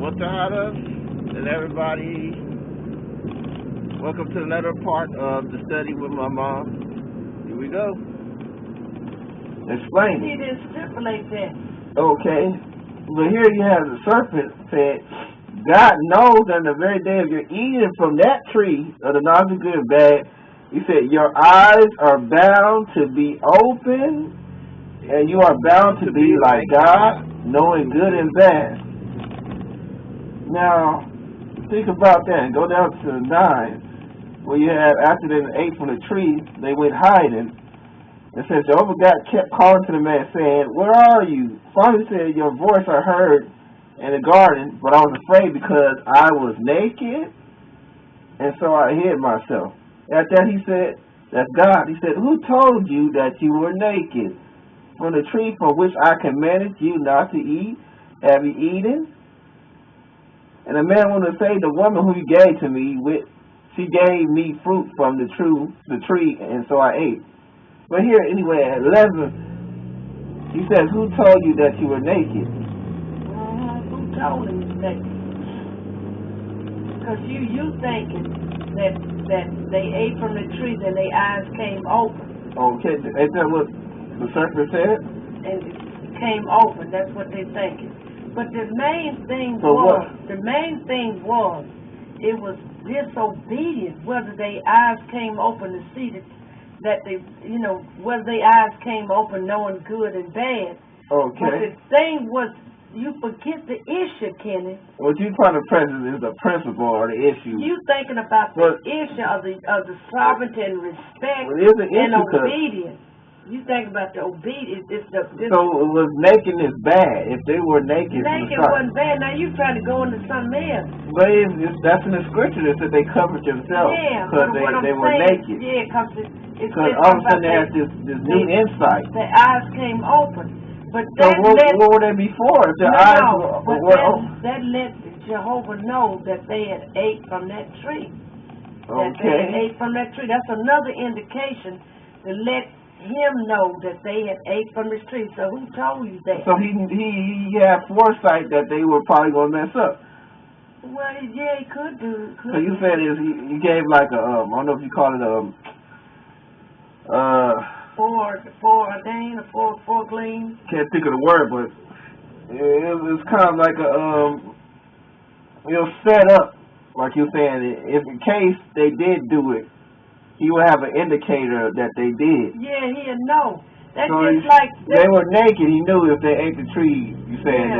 Whathehadas and everybody. Welcome to another part of the study with my mom. Here we go. Explain He it. didn't stipulate that. Okay. But here you have the serpent said, God knows on the very day of your eating from that tree of the knowledge of good and bad, he said, your eyes are bound to be open, and you are bound to be like God, knowing good and bad. Now, think about that. Go down to 9, where you have, after they ate from the tree, they went hiding. It says, Jehovah God kept calling to the man, saying, where are you? Finally said, your voice I heard in the garden, but I was afraid because I was naked, and so I hid myself. At that he said, that's God. He said, who told you that you were naked? From the tree from which I commanded you not to eat, have you eaten? And the man wanted to say, the woman who you gave to me, she gave me fruit from the tree, and so I ate. But here, anyway, at 11, he says, who told you that you were naked? Who told him he's naked? Because you thinking that they ate from the tree, then their eyes came open. Okay, ain't that what the serpent said? And it came open. That's what they're thinking. But the main thing was, it was disobedient, whether their eyes came open to see that they, whether their eyes came open knowing good and bad. Okay. But the thing was, you forget the issue, Kenny. What you're trying to present is the principle or the issue. You thinking about the issue of the sovereignty and respect and obedience. You think about the obedience. So it was nakedness bad. If they were naked, wasn't bad. Now you trying to go into something else. But that's in the scripture that said they covered themselves because they were naked. Yeah, because all of a sudden they had this new insight. Their eyes came open. But so what were they before? If their eyes were open. That let Jehovah know that they had ate from that tree. Okay. That they had ate from that tree. That's another indication to let him know that they had ate from this tree. So who told you that? So he had foresight that they were probably going to mess up. Well, yeah, he could do. So you said he gave like a I don't know if you call it foreordained or foregleam. Can't think of the word, but it was kind of like set up, like you're saying. If in case they did do it, he would have an indicator that they did. Yeah, he'd know. That's so just like they were naked. He knew if they ate the tree. You saying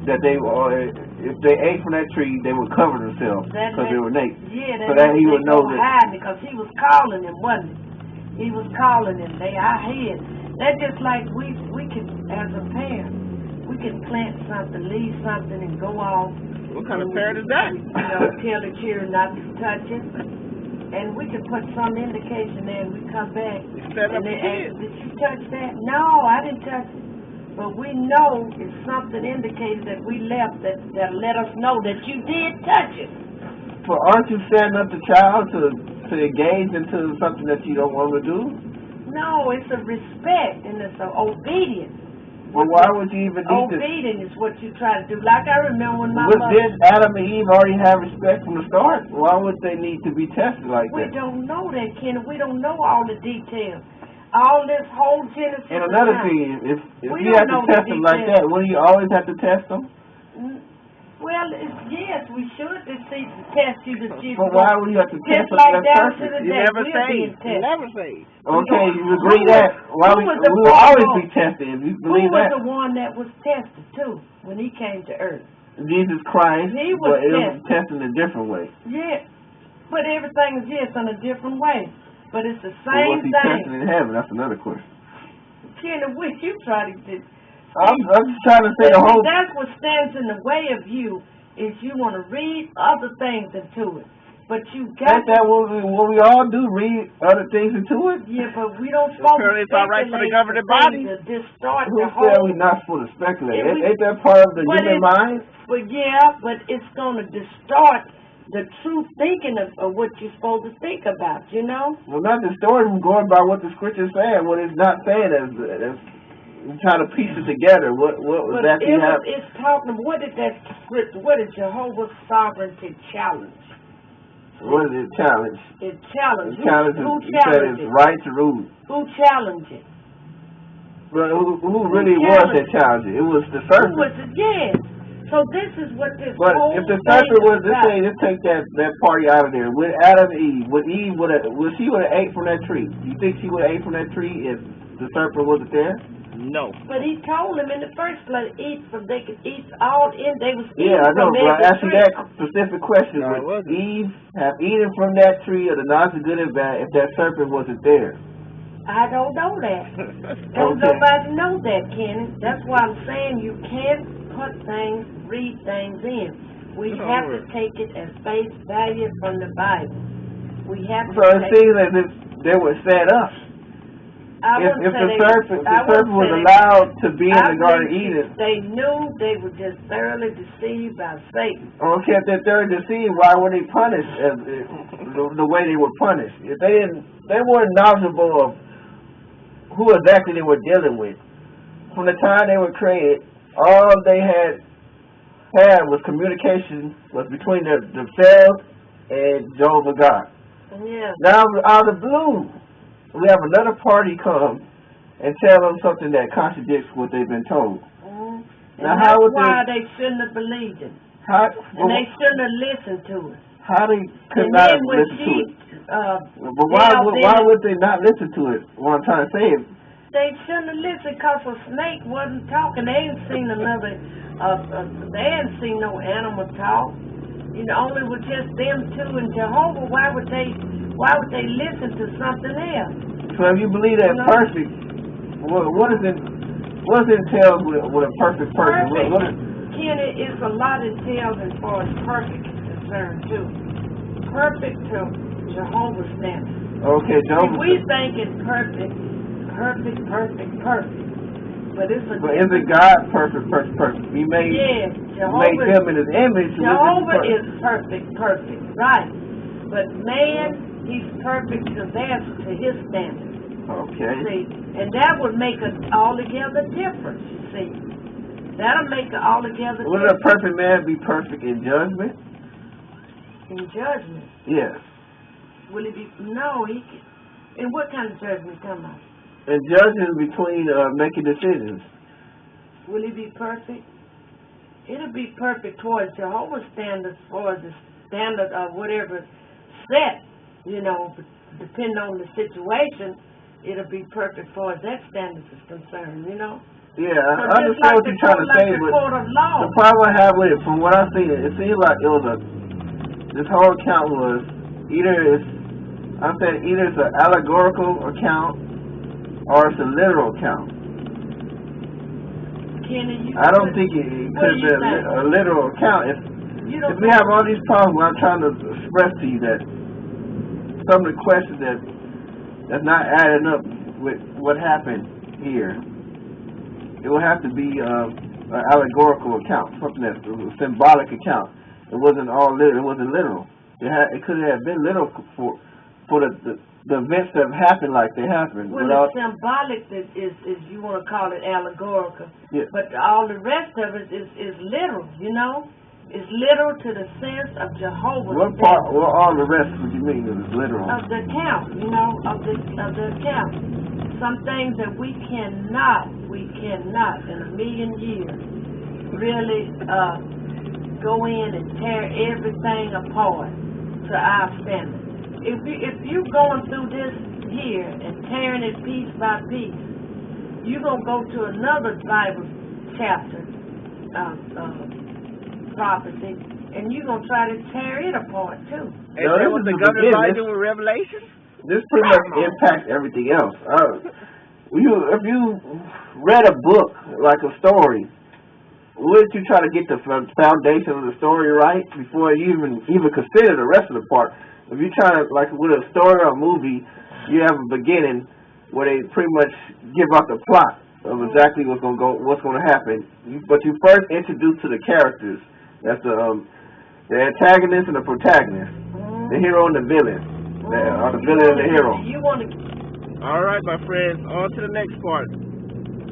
that they if they ate from that tree, they would cover themselves because they were naked. Yeah, so that he would know that. Hide because he was calling them, wasn't he? He was calling them. I hid. That's just like we can, as a parent, we can plant something, leave something, and go off. What kind of parent is that? Tell the children not to touch it. And we can put some indication there, and we come back. And they ask, did you touch that? No, I didn't touch it. But we know it's something indicated that we left that let us know that you did touch it. So aren't you setting up the child to engage into something that you don't want to do? No, it's a respect and it's an obedience. Well, why would you even need obedience is what you try to do. Like I remember when my mother... Did Adam and Eve already have respect from the start? Why would they need to be tested like that? We don't know that, Kenny. We don't know all the details. All this whole Genesis... And another thing, if you have to test them like that, wouldn't you always have to test them? Well, yes, we should test you to see... But why would you have to test them like that down to the day? You never say. You never say. Okay, you agree that? Why we will always be tested if you believe that. Who was the one that was tested too when he came to earth? Jesus Christ. He was but it was tested in a different way. Yeah, but everything is in a different way. But it's the same thing. Was he tested in heaven? That's another question. Kenny, what you try to do? I'm just trying to say the whole... That's what stands in the way of you, is you want to read other things into it. But you got... Ain't that what we all do, read other things into it? Yeah, but we don't supposed to speculate. It's all right for the governing body. Who said we're not supposed to speculate? Ain't that part of the human mind? But yeah, but it's going to distort the true thinking of what you're supposed to think about, you know? Well, not distorting, going by what the scripture said, what it's not saying as try to piece it together. What exactly happened? It's talking. What did that script? What did Jehovah's sovereignty challenge? What is it challenge? It challenged. Who challenged it? Right to rule. Who challenged it? Well, who really was that challenge? It was the serpent. Who was it? Yes. So this is what this. But whole if the serpent was, let's take that party out of there. With Adam and Eve, she would have ate from that tree? You think she would have ate from that tree if the serpent wasn't there? No. But he told them in the first place, they could eat all in. They was eating. Yeah, I know. But I asked you that specific question. No, would Eve have eaten from that tree of the knowledge of good and bad if that serpent wasn't there? I don't know that. Don't nobody know that, Kenny. That's why I'm saying you can't read things in. We have to take it as face value from the Bible. We have to. So it seems as if they were set up. If the serpent was allowed to be in the Garden of Eden, they knew they were just thoroughly deceived by Satan. Okay, if they're thoroughly deceived, why were they punished the way they were punished? If they weren't knowledgeable of who exactly they were dealing with. From the time they were created, all they had was communication was between themselves and Jehovah God. Yeah. Now, out of the blue, we have another party come and tell them something that contradicts what they've been told. Now, how would they shouldn't have believed it. And they shouldn't have listened to it. How they could not have listened to it? But why would they not listen to it? What I'm trying to say is, they shouldn't have listened because a snake wasn't talking. They ain't seen they hadn't seen no animal talk. You know, only with just them two and Jehovah. Why would they listen to something else? So if you believe that perfect, what does it entail with a perfect person? Kenny, it's a lot entails as far as perfect is concerned too. Perfect to Jehovah's standard. Okay, Jehovah. We think it's perfect. But is it God perfect? He made them in His image. Jehovah is perfect, right? But man, he's perfect to his standard. Okay. See, and that would make an altogether difference. You see, that'll make an altogether. Would a perfect man be perfect in judgment? In judgment? Yes. Will he be? No, he can. And what kind of judgment come out? And judging between making decisions. Will he be perfect? It'll be perfect towards Jehovah's standards, for the standard of whatever set, you know, depending on the situation, it'll be perfect for as that standard is concerned, you know. Yeah, I understand what you're trying to say, but the problem I have with it, from what I've seen, it seems like this whole account was either it's an allegorical account or it's a literal account. I don't think it could be a literal account. If we have all these problems, I'm trying to express to you that some of the questions that's not adding up with what happened here, it will have to be an allegorical account, something that's a symbolic account. It wasn't all literal. It wasn't literal. It could have been literal for the events that have happened like they happened. Well, it's symbolic is you want to call it allegorical. Yeah. But all the rest of it is literal, you know? It's literal to the sense of Jehovah's. What all the rest would you mean is literal? Of the account, you know, of the account. Some things that we cannot in a million years really go in and tear everything apart to our standard. If you're going through this here and tearing it piece by piece, you're going to go to another Bible chapter, prophecy, and you're going to try to tear it apart too. And that was the government writing with Revelation? This pretty much impacts everything else. If you read a book, like a story, wouldn't you try to get the foundation of the story right before you even consider the rest of the part? If you try to, like with a story or a movie, you have a beginning where they pretty much give out the plot of exactly what's going to happen. But you first introduce to the characters. That's the antagonist and the protagonist, the hero and the villain, or the villain and the hero. All right, my friends, on to the next part.